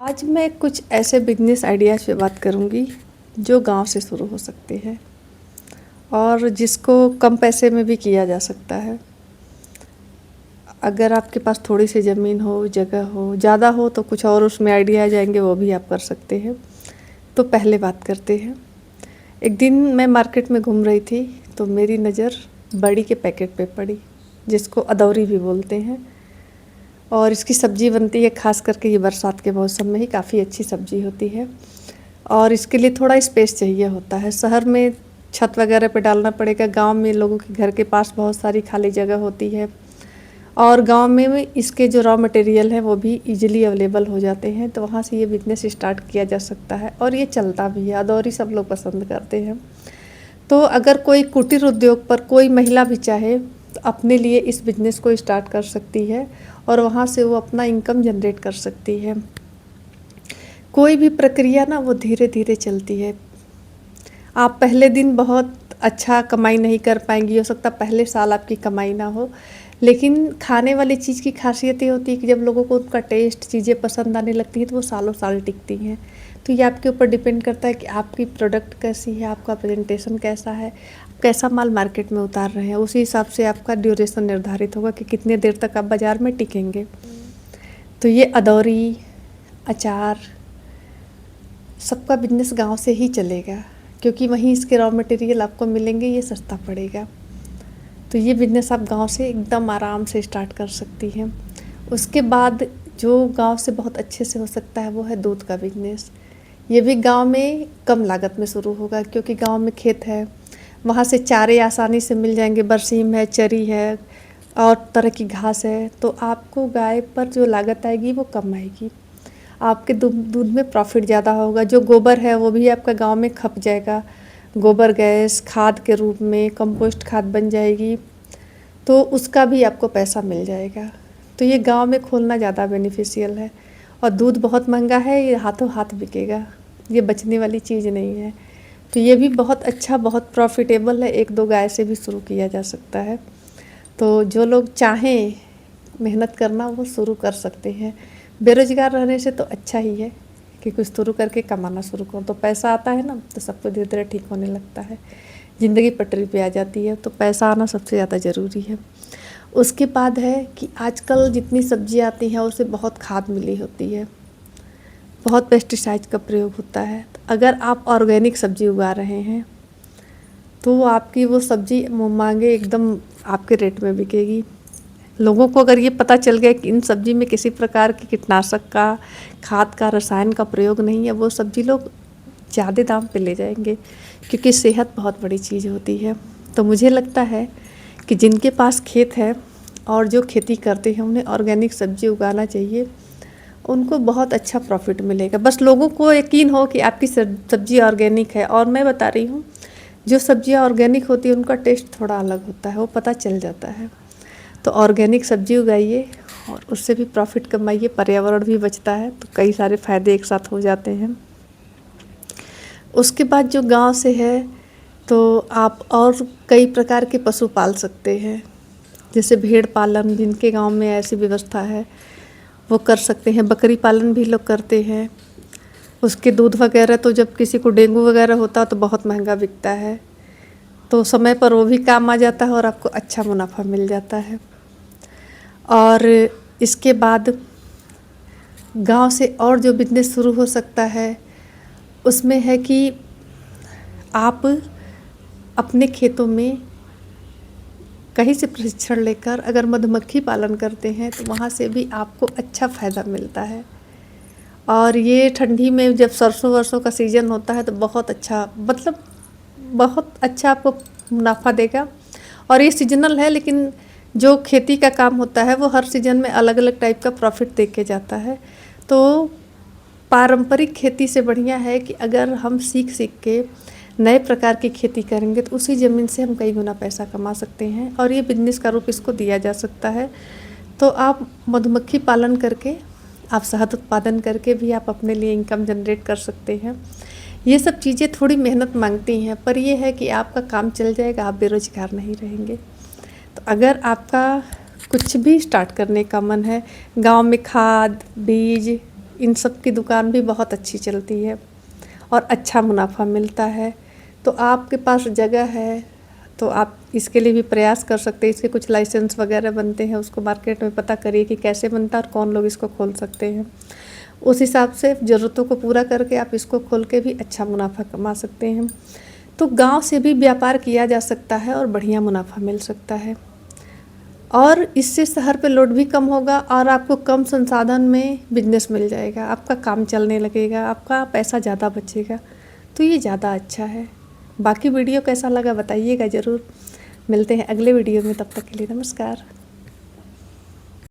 आज मैं कुछ ऐसे बिजनेस आइडियाज़ पे बात करूंगी जो गांव से शुरू हो सकते हैं और जिसको कम पैसे में भी किया जा सकता है। अगर आपके पास थोड़ी सी ज़मीन हो, जगह हो, ज़्यादा हो तो कुछ और उसमें आइडिया आ जाएंगे, वो भी आप कर सकते हैं। तो पहले बात करते हैं। एक दिन मैं मार्केट में घूम रही थी तो मेरी नज़र बड़ी के पैकेट पे पड़ी, जिसको अदौरी भी बोलते हैं, और इसकी सब्ज़ी बनती है। ख़ास करके ये बरसात के मौसम में ही काफ़ी अच्छी सब्ज़ी होती है और इसके लिए थोड़ा स्पेस चाहिए होता है। शहर में छत वगैरह पे डालना पड़ेगा, गांव में लोगों के घर के पास बहुत सारी खाली जगह होती है और गांव में इसके जो रॉ मटेरियल है वो भी इजीली अवेलेबल हो जाते हैं। तो वहाँ से ये बिज़नेस स्टार्ट किया जा सकता है और ये चलता भी है। अदौरी सब लोग पसंद करते हैं। तो अगर कोई कुटीर उद्योग पर कोई महिला भी चाहे तो अपने लिए इस बिज़नेस को स्टार्ट कर सकती है और वहाँ से वो अपना इनकम जनरेट कर सकती है। कोई भी प्रक्रिया ना वो धीरे धीरे चलती है। आप पहले दिन बहुत अच्छा कमाई नहीं कर पाएंगी, हो सकता पहले साल आपकी कमाई ना हो, लेकिन खाने वाली चीज़ की खासियत ये होती है कि जब लोगों को उनका टेस्ट, चीज़ें पसंद आने लगती हैं तो वो सालों साल टिकती हैं। तो ये आपके ऊपर डिपेंड करता है कि आपकी प्रोडक्ट कैसी है, आपका प्रेजेंटेशन कैसा है, कैसा माल मार्केट में उतार रहे हैं। उसी हिसाब से आपका ड्यूरेशन निर्धारित होगा कि कितने देर तक आप बाज़ार में टिकेंगे। तो ये अदौरी, अचार, सबका बिजनेस गांव से ही चलेगा क्योंकि वहीं इसके रॉ मटेरियल आपको मिलेंगे, ये सस्ता पड़ेगा। तो ये बिज़नेस आप गांव से एकदम आराम से स्टार्ट कर सकती हैं। उसके बाद जो गांव से बहुत अच्छे से हो सकता है वो है दूध का बिज़नेस। ये भी गांव में कम लागत में शुरू होगा क्योंकि गांव में खेत है, वहाँ से चारे आसानी से मिल जाएंगे। बरसीम है, चरी है और तरह की घास है। तो आपको गाय पर जो लागत आएगी वो कम आएगी, आपके दूध में प्रॉफिट ज़्यादा होगा। जो गोबर है वो भी आपका गांव में खप जाएगा, गोबर गैस खाद के रूप में कंपोस्ट खाद बन जाएगी, तो उसका भी आपको पैसा मिल जाएगा। तो ये गांव में खोलना ज़्यादा बेनिफिशियल है। और दूध बहुत महंगा है, ये हाथों हाथ बिकेगा, ये बचने वाली चीज़ नहीं है। तो ये भी बहुत अच्छा, बहुत प्रॉफिटेबल है। एक दो गाय से भी शुरू किया जा सकता है। तो जो लोग चाहें मेहनत करना वो शुरू कर सकते हैं। बेरोज़गार रहने से तो अच्छा ही है कि कुछ शुरू करके कमाना शुरू करो, तो पैसा आता है ना, तो सब कुछ धीरे धीरे ठीक होने लगता है। ज़िंदगी पटरी पे आ जाती है। तो पैसा आना सबसे ज़्यादा ज़रूरी है। उसके बाद है कि आजकल जितनी सब्ज़ी आती हैं उससे बहुत खाद मिली होती है, बहुत पेस्टिसाइड का प्रयोग होता है। तो अगर आप ऑर्गेनिक सब्ज़ी उगा रहे हैं तो आपकी वो सब्ज़ी मांगे एकदम आपके रेट में बिकेगी। लोगों को अगर ये पता चल गया कि इन सब्ज़ी में किसी प्रकार की कीटनाशक का, खाद का, रसायन का प्रयोग नहीं है, वो सब्ज़ी लोग ज़्यादा दाम पे ले जाएंगे क्योंकि सेहत बहुत बड़ी चीज़ होती है। तो मुझे लगता है कि जिनके पास खेत है और जो खेती करते हैं उन्हें ऑर्गेनिक सब्ज़ी उगाना चाहिए, उनको बहुत अच्छा प्रॉफिट मिलेगा। बस लोगों को यकीन हो कि आपकी सब्ज़ी ऑर्गेनिक है। और मैं बता रही हूँ, जो सब्ज़ियाँ ऑर्गेनिक होती है उनका टेस्ट थोड़ा अलग होता है, वो पता चल जाता है। तो ऑर्गेनिक सब्ज़ी उगाइए और उससे भी प्रॉफिट कमाइए, पर्यावरण भी बचता है, तो कई सारे फ़ायदे एक साथ हो जाते हैं। उसके बाद जो गांव से है तो आप और कई प्रकार के पशु पाल सकते हैं, जैसे भेड़ पालन, जिनके गांव में ऐसी व्यवस्था है वो कर सकते हैं। बकरी पालन भी लोग करते हैं। उसके दूध वगैरह तो जब किसी को डेंगू वगैरह होता तो बहुत महंगा बिकता है, तो समय पर वो भी काम आ जाता है और आपको अच्छा मुनाफा मिल जाता है। और इसके बाद गांव से और जो बिजनेस शुरू हो सकता है उसमें है कि आप अपने खेतों में कहीं से प्रशिक्षण लेकर अगर मधुमक्खी पालन करते हैं तो वहाँ से भी आपको अच्छा फ़ायदा मिलता है। और ये ठंडी में जब सरसों वरसों का सीज़न होता है तो बहुत अच्छा, मतलब बहुत अच्छा आपको मुनाफा देगा। और ये सीजनल है, लेकिन जो खेती का काम होता है वो हर सीजन में अलग अलग टाइप का प्रॉफिट दे के जाता है। तो पारंपरिक खेती से बढ़िया है कि अगर हम सीख सीख के नए प्रकार की खेती करेंगे तो उसी ज़मीन से हम कई गुना पैसा कमा सकते हैं और ये बिजनेस का रूप इसको दिया जा सकता है। तो आप मधुमक्खी पालन करके, आप शहद उत्पादन करके भी आप अपने लिए इनकम जनरेट कर सकते हैं। ये सब चीज़ें थोड़ी मेहनत मांगती हैं, पर ये है कि आपका काम चल जाएगा, आप बेरोज़गार नहीं रहेंगे। तो अगर आपका कुछ भी स्टार्ट करने का मन है, गांव में खाद, बीज, इन सब की दुकान भी बहुत अच्छी चलती है और अच्छा मुनाफा मिलता है। तो आपके पास जगह है तो आप इसके लिए भी प्रयास कर सकते हैं। इसके कुछ लाइसेंस वगैरह बनते हैं, उसको मार्केट में पता करिए कि कैसे बनता है और कौन लोग इसको खोल सकते हैं। उस हिसाब से ज़रूरतों को पूरा करके आप इसको खोल के भी अच्छा मुनाफा कमा सकते हैं। तो गांव से भी व्यापार किया जा सकता है और बढ़िया मुनाफा मिल सकता है, और इससे शहर पे लोड भी कम होगा और आपको कम संसाधन में बिजनेस मिल जाएगा, आपका काम चलने लगेगा, आपका पैसा ज़्यादा बचेगा। तो ये ज़्यादा अच्छा है। बाकी वीडियो कैसा लगा बताइएगा ज़रूर। मिलते हैं अगले वीडियो में, तब तक के लिए नमस्कार।